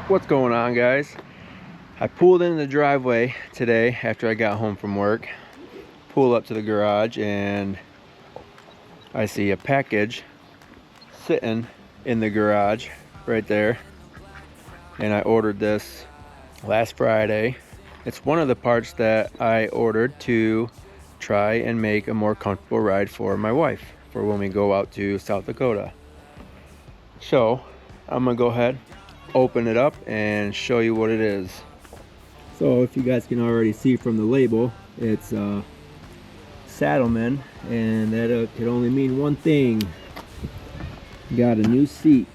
What's going on, guys? I pulled in the driveway today after I got home from work. Pull up to the garage and I see a package sitting in the garage right there, and I ordered this last Friday. It's one of the parts that I ordered to try and make a more comfortable ride for my wife for when we go out to South Dakota. So I'm gonna go ahead, open it up and show you what it is. So if you guys can already see from the label, it's Saddlemen, and that could only mean one thing: got a new seat.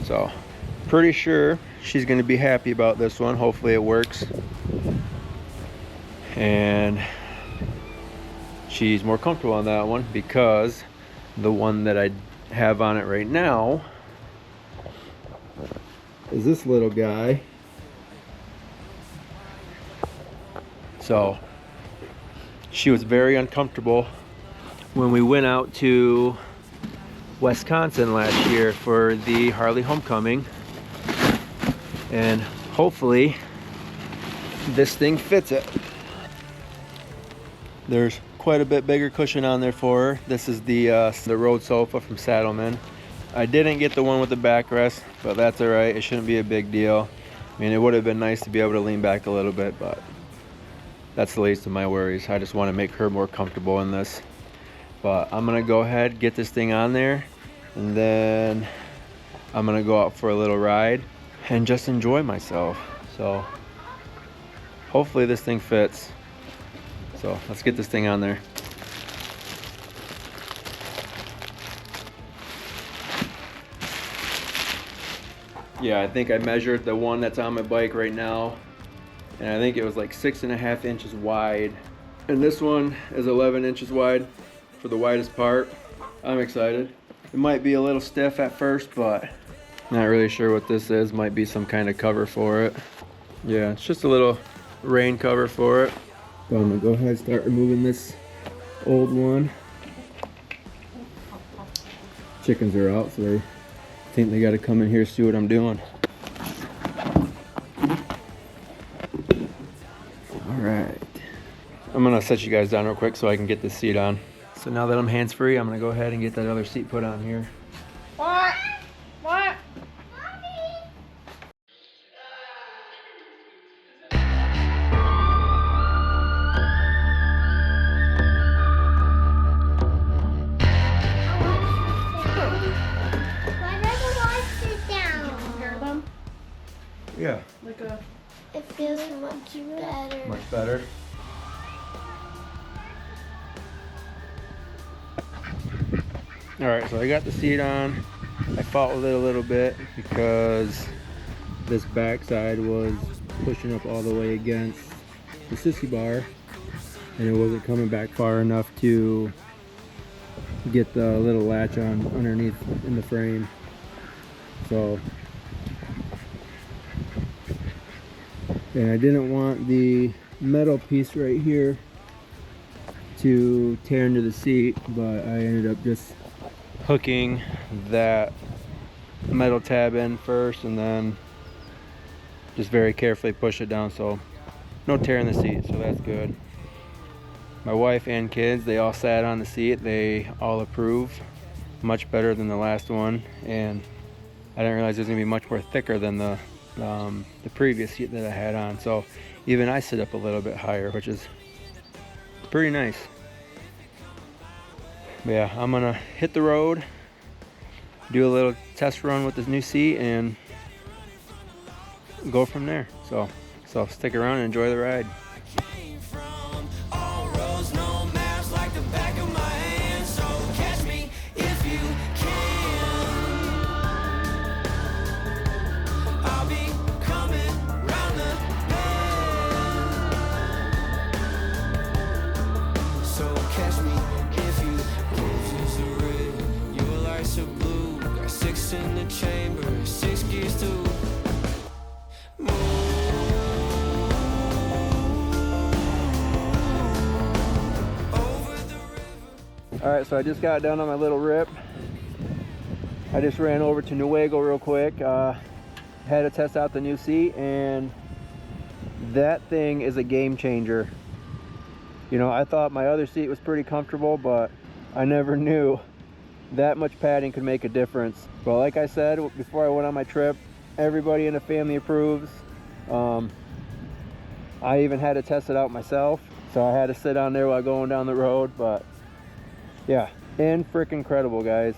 So pretty sure she's going to be happy about this one. Hopefully it works, and she's more comfortable on that one, because the one that I have on it right now is this little guy. So she was very uncomfortable when we went out to Wisconsin last year for the Harley homecoming, and hopefully this thing fits it. There's quite a bit bigger cushion on there for her. This is the road sofa from Saddlemen. I didn't get the one with the backrest, but that's all right. It shouldn't be a big deal. I mean, it would have been nice to be able to lean back a little bit, but that's the least of my worries. I just want to make her more comfortable in this. But I'm gonna go ahead, get this thing on there, and then I'm gonna go out for a little ride and just enjoy myself. So hopefully this thing fits. So let's get this thing on there. Yeah, I think I measured the one that's on my bike right now, and I think it was like 6.5 inches wide. And this one is 11 inches wide for the widest part. I'm excited. It might be a little stiff at first, but not really sure what this is. Might be some kind of cover for it. Yeah, it's just a little rain cover for it. So I'm gonna go ahead and start removing this old one. Chickens are out, so they think they gotta come in here to see what I'm doing. All right, I'm gonna set you guys down real quick so I can get this seat on. So now that I'm hands-free, I'm gonna go ahead and get that other seat put on here. What? What? Yeah. Like a... It feels much better. Much better. Alright, so I got the seat on. I fought with it a little bit because this backside was pushing up all the way against the sissy bar, and it wasn't coming back far enough to get the little latch on underneath in the frame. So, and I didn't want the metal piece right here to tear into the seat, but I ended up just hooking that metal tab in first and then just very carefully push it down, so no tear in the seat, so that's good. My wife and kids, they all sat on the seat. They all approve. Much better than the last one, and I didn't realize it was gonna be much more thicker than the previous seat that I had on, so even I sit up a little bit higher, which is pretty nice. But yeah, I'm gonna hit the road, do a little test run with this new seat, and go from there. So stick around and enjoy the ride. In the chamber, 6 gears to move. All right, so I just got done on my little rip. I just ran over to Newaygo real quick. Had to test out the new seat, and that thing is a game changer. You know, I thought my other seat was pretty comfortable, but I never knew that much padding could make a difference. But like I said before I went on my trip, everybody in the family approves. I even had to test it out myself, so I had to sit on there while going down the road. But yeah, freaking incredible, guys.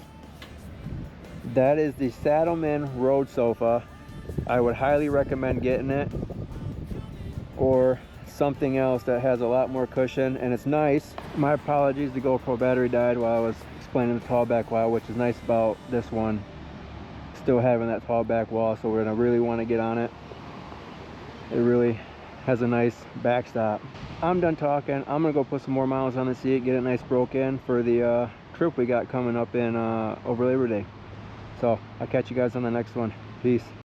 That is the Saddlemen road sofa. I would highly recommend getting it, or something else that has a lot more cushion, and it's nice. My apologies, the GoPro battery died while I was explaining the tall back wall, which is nice about this one, still having that tall back wall, so we're gonna really want to get on it. It really has a nice backstop. I'm done talking. I'm gonna go put some more miles on the seat, get it nice broke in for the trip we got coming up in over Labor Day. So I'll catch you guys on the next one. Peace.